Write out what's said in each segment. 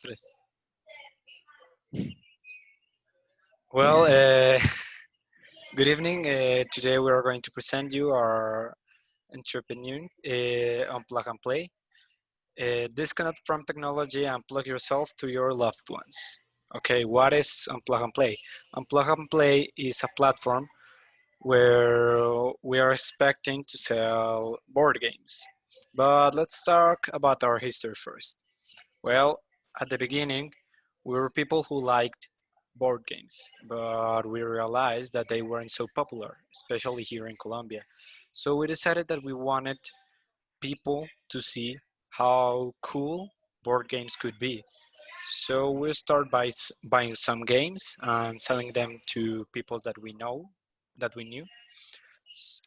tres. Well, good evening. Today we are going to present you our entrepreneur on Plug and Play. Disconnect from technology and plug yourself to your loved ones. Okay, what is Unplug and Play? Unplug and Play is a platform where we are expecting to sell board games. But let's talk about our history first. Well, at the beginning, we were people who liked board games, but we realized that they weren't so popular, especially here in Colombia. So we decided that we wanted people to see how cool board games could be. So we start by buying some games and selling them to people that we know, that we knew.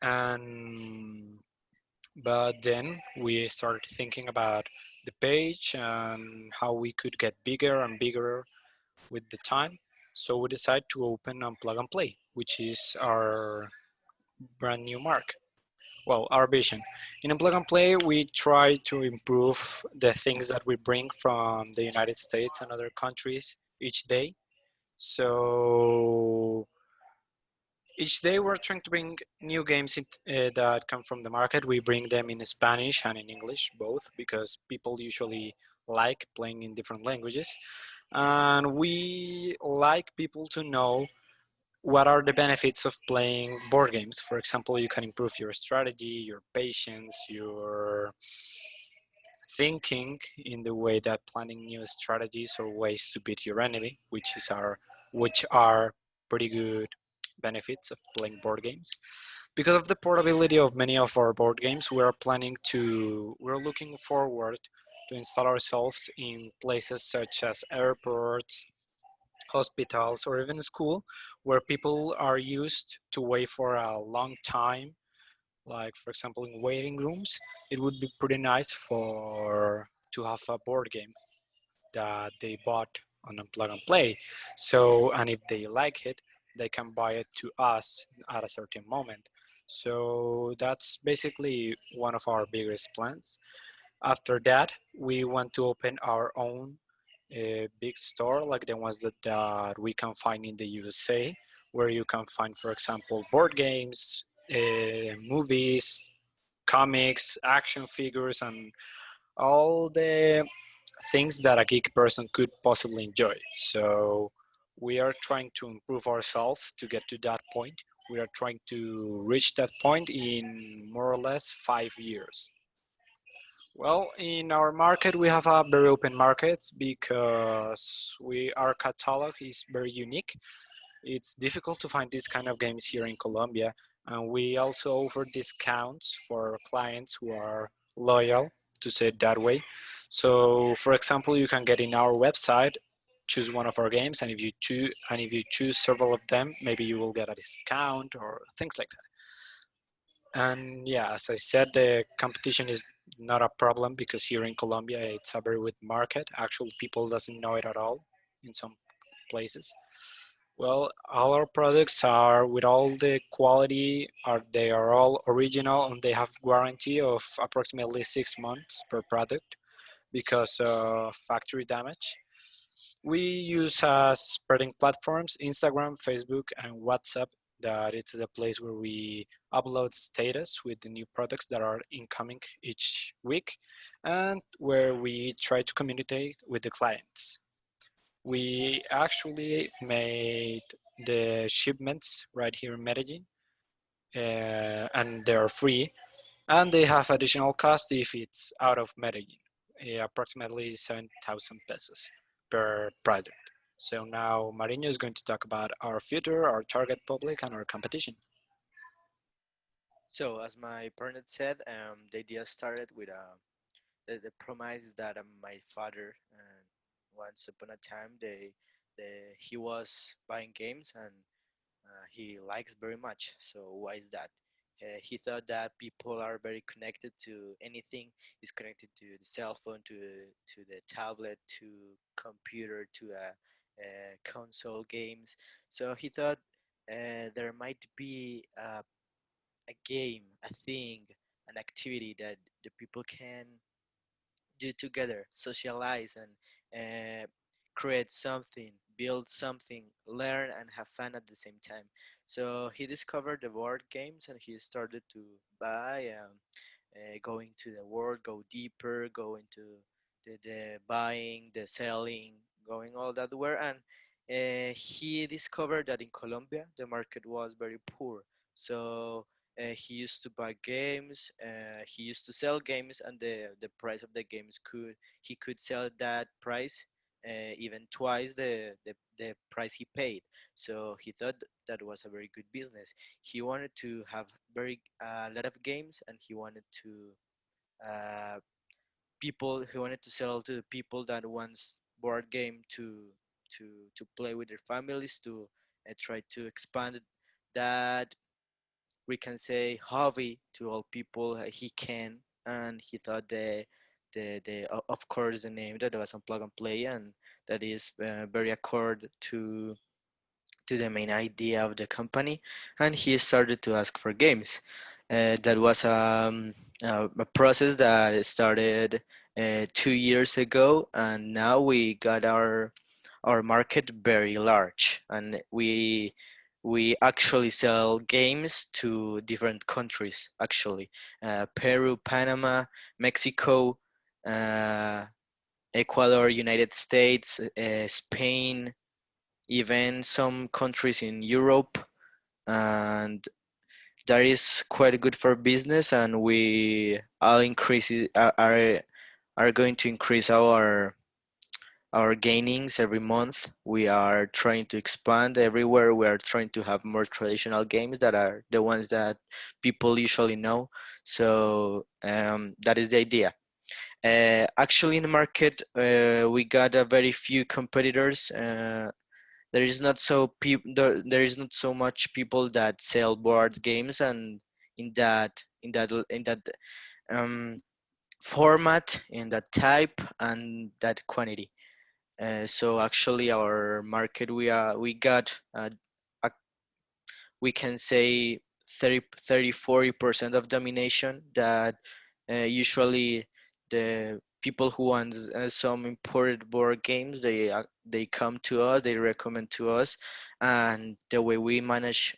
And but then we started thinking about the page and how we could get bigger and bigger with the time. So we decided to open Unplug and Play, which is our brand new mark. Well, our vision. In Unplug and Play, we try to improve the things that we bring from the United States and other countries each day. So each day we're trying to bring new games that come from the market. We bring them in Spanish and in English, both, because people usually like playing in different languages. And we like people to know what are the benefits of playing board games. For example, you can improve your strategy, your patience, your thinking in the way that planning new strategies or ways to beat your enemy, which are pretty good benefits of playing board games. Because of the portability of many of our board games, we're looking forward to install ourselves in places such as airports, hospitals, or even school, where people are used to wait for a long time. Like for example, in waiting rooms, it would be pretty nice for to have a board game that they bought on Unplug and Play. So, and if they like it, they can buy it to us at a certain moment. So that's basically one of our biggest plans. After that, we want to open our own big store like the ones that we can find in the USA, where you can find, for example, board games, movies, comics, action figures, and all the things that a geek person could possibly enjoy. So we are trying to improve ourselves to get to that point. We are trying to reach that point in more or less 5 years. Well, in our market, we have a very open market because our catalog is very unique. It's difficult to find this kind of games here in Colombia, and we also offer discounts for clients who are loyal, to say it that way. So, for example, you can get in our website, choose one of our games, and if you choose several of them, maybe you will get a discount or things like that. And yeah, as I said, the competition is not a problem because here in Colombia, it's a very wide market. Actually, people doesn't know it at all in some places. Well, all our products are with all the quality, they are all original and they have warranty of approximately 6 months per product because of factory damage. We use spreading platforms, Instagram, Facebook, and WhatsApp. That it's the place where we upload status with the new products that are incoming each week, and where we try to communicate with the clients. We actually made the shipments right here in Medellin, and they're free, and they have additional cost if it's out of Medellin, approximately 7,000 pesos per product. So now Mariño is going to talk about our future, our target public, and our competition. So, as my partner said, the idea started with the promise is that my father, once upon a time, he was buying games and he likes very much. So, why is that? He thought that people are very connected to anything is connected to the cell phone, to the tablet, to computer, to console games. So he thought there might be a game, a thing, an activity that the people can do together, socialize, uh, create something, build something, learn and have fun at the same time. So he discovered the board games and he started to buy, going to the world, go deeper, go into the buying, the selling, going all that way. And he discovered that in Colombia the market was very poor. So he used to buy games, he used to sell games, and the price of the games he could sell that price even twice the price he paid. So he thought that was a very good business. He wanted to have very a lot of games, and he wanted to uh, people he wanted to sell to the people that wants board game to to play with their families, to try to expand that, we can say, hobby to all people he can. And he thought of course the name that was Unplug and Play, and that is very accord to the main idea of the company. And he started to ask for games. That was a process that started 2 years ago, and now we got our market very large, and we actually sell games to different countries, actually. Peru, Panama, Mexico, uh, Ecuador, United States, Spain, even some countries in Europe. And that is quite good for business, and we are are going to increase our gainings every month. We are trying to expand everywhere. We are trying to have more traditional games that are the ones that people usually know. So that is the idea. Actually, in the market, we got a very few competitors. There is not there is not so much people that sell board games, and in that um, format, in that type, and that quantity. So actually, our market, we got a, we can say 40% of domination. That usually the people who want some imported board games, they come to us, they recommend to us. And the way we manage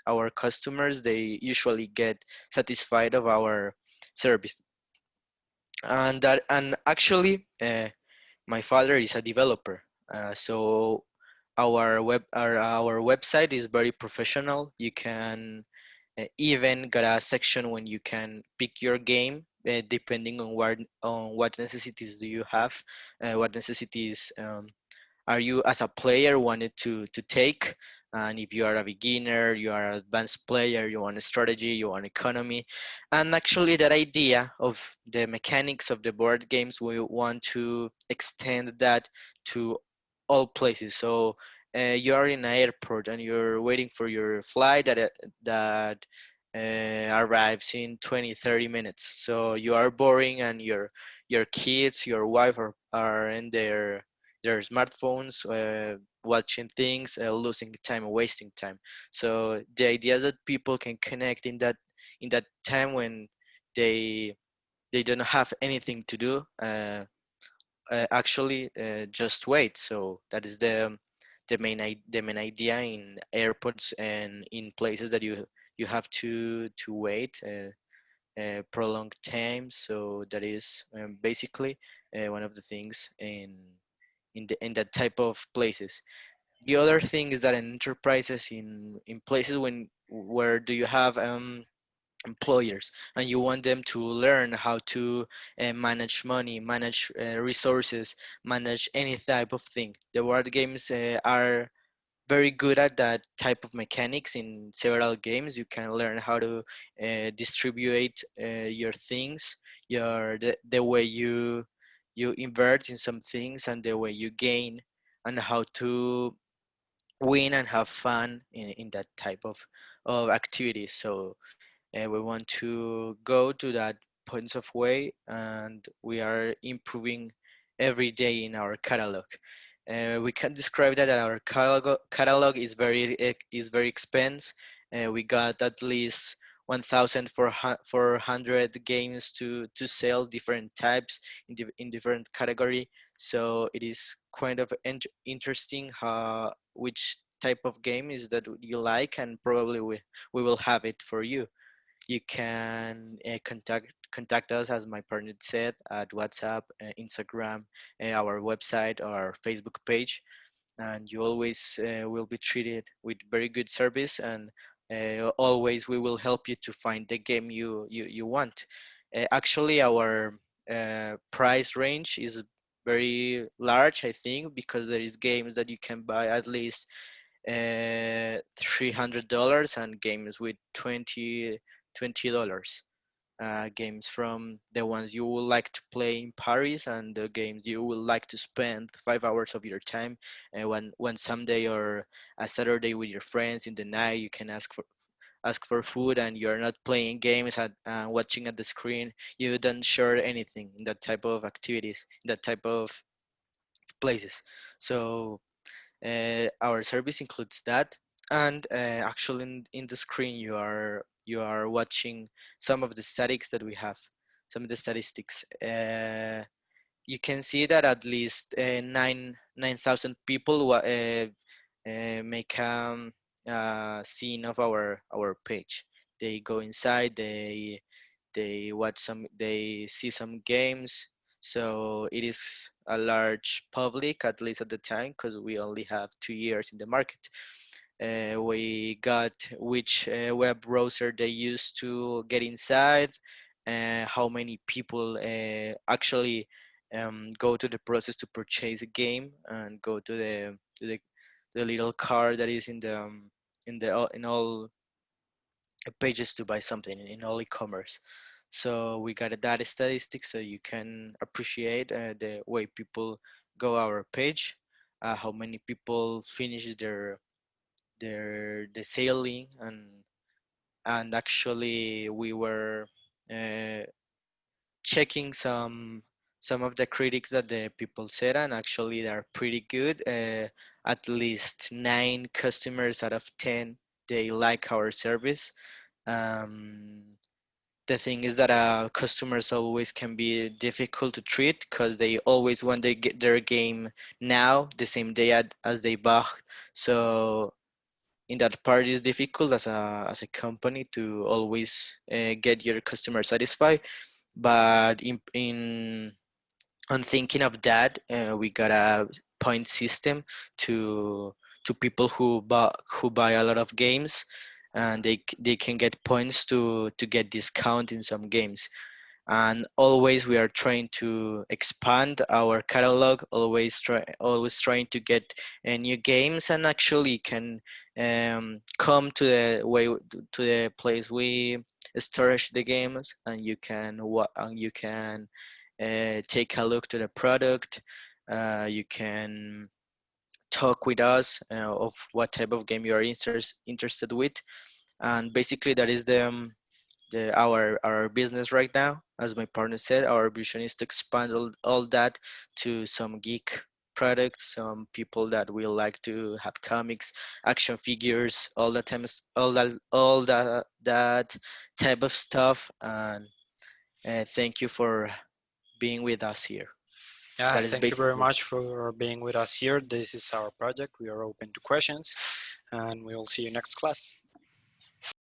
our customers, they usually get satisfied of our service. And actually, my father is a developer, so our website is very professional. You can even got a section when you can pick your game, depending on what necessities do you have, what necessities are you as a player wanted to take. And if you are a beginner, you are an advanced player, you want a strategy, you want economy. And actually, that idea of the mechanics of the board games, we want to extend that to all places. So you are in an airport and you're waiting for your flight that arrives in 20-30 minutes. So you are boring, and your kids, your wife are in their smartphones, watching things, losing time, wasting time. So the idea is that people can connect in that time when they they don't have anything to do. Actually, just wait. So that is the main idea in airports and in places that you have to wait prolonged time. So that is basically one of the things in that type of places. The other thing is that in enterprises, in places where do you have employers, and you want them to learn how to manage money, manage resources, manage any type of thing. The board games are very good at that type of mechanics. In several games you can learn how to distribute your things, the way you invert in some things, and the way you gain, and how to win and have fun in that type of activities. So we want to go to that points of way, and we are improving every day in our catalog. We can describe that our catalog is very expensive. We got at least 1,400 games to sell different types in different category. So it is kind of interesting how which type of game is that you like, and probably we will have it for you. You can contact us, as my partner said, at WhatsApp, Instagram, our website, or Facebook page, and you always will be treated with very good service, and always we will help you to find the game you want. Actually, our price range is very large, I think, because there is games that you can buy at least $300, and games with $20. Games from the ones you would like to play in Paris, and the games you would like to spend 5 hours of your time. One Sunday or a Saturday with your friends in the night, you can ask for food, and you're not playing games at watching at the screen. You don't share anything in that type of activities, in that type of places. So our service includes that, and actually in the screen you are watching some of the statistics that we have, some of the statistics. You can see that at least 9,000 people make scene of our page. They go inside, they watch some, they see some games. So it is a large public, at least at the time, because we only have 2 years in the market. We got which web browser they use to get inside, how many people actually go to the process to purchase a game, and go to the little card that is in all pages to buy something in all e-commerce. So we got a data statistic, so you can appreciate the way people go our page, how many people finish their the sailing, and actually we were uh, checking some of the critics that the people said, and actually they're pretty good. At least 9 customers out of 10 they like our service. um, the thing is that customers always can be difficult to treat, because they always want to get their game now, the same day as they bought. So in that part, it's difficult as a company to always get your customer satisfied. But in on thinking of that, we got a point system to people who buy a lot of games, and they can get points to get discount in some games. And always we are trying to expand our catalog, always trying to get new games, and actually can come to the place we storage the games, and you can take a look to the product. You can talk with us of what type of game you are interested with, and basically that is our business right now. As my partner said, our vision is to expand all that to some geek products, some people that will like to have comics, action figures, all the times, all that type of stuff. And thank you for being with us here. Yeah, That is thank you very basically. much for being with us here. This is our project. We are open to questions, and we will see you next class.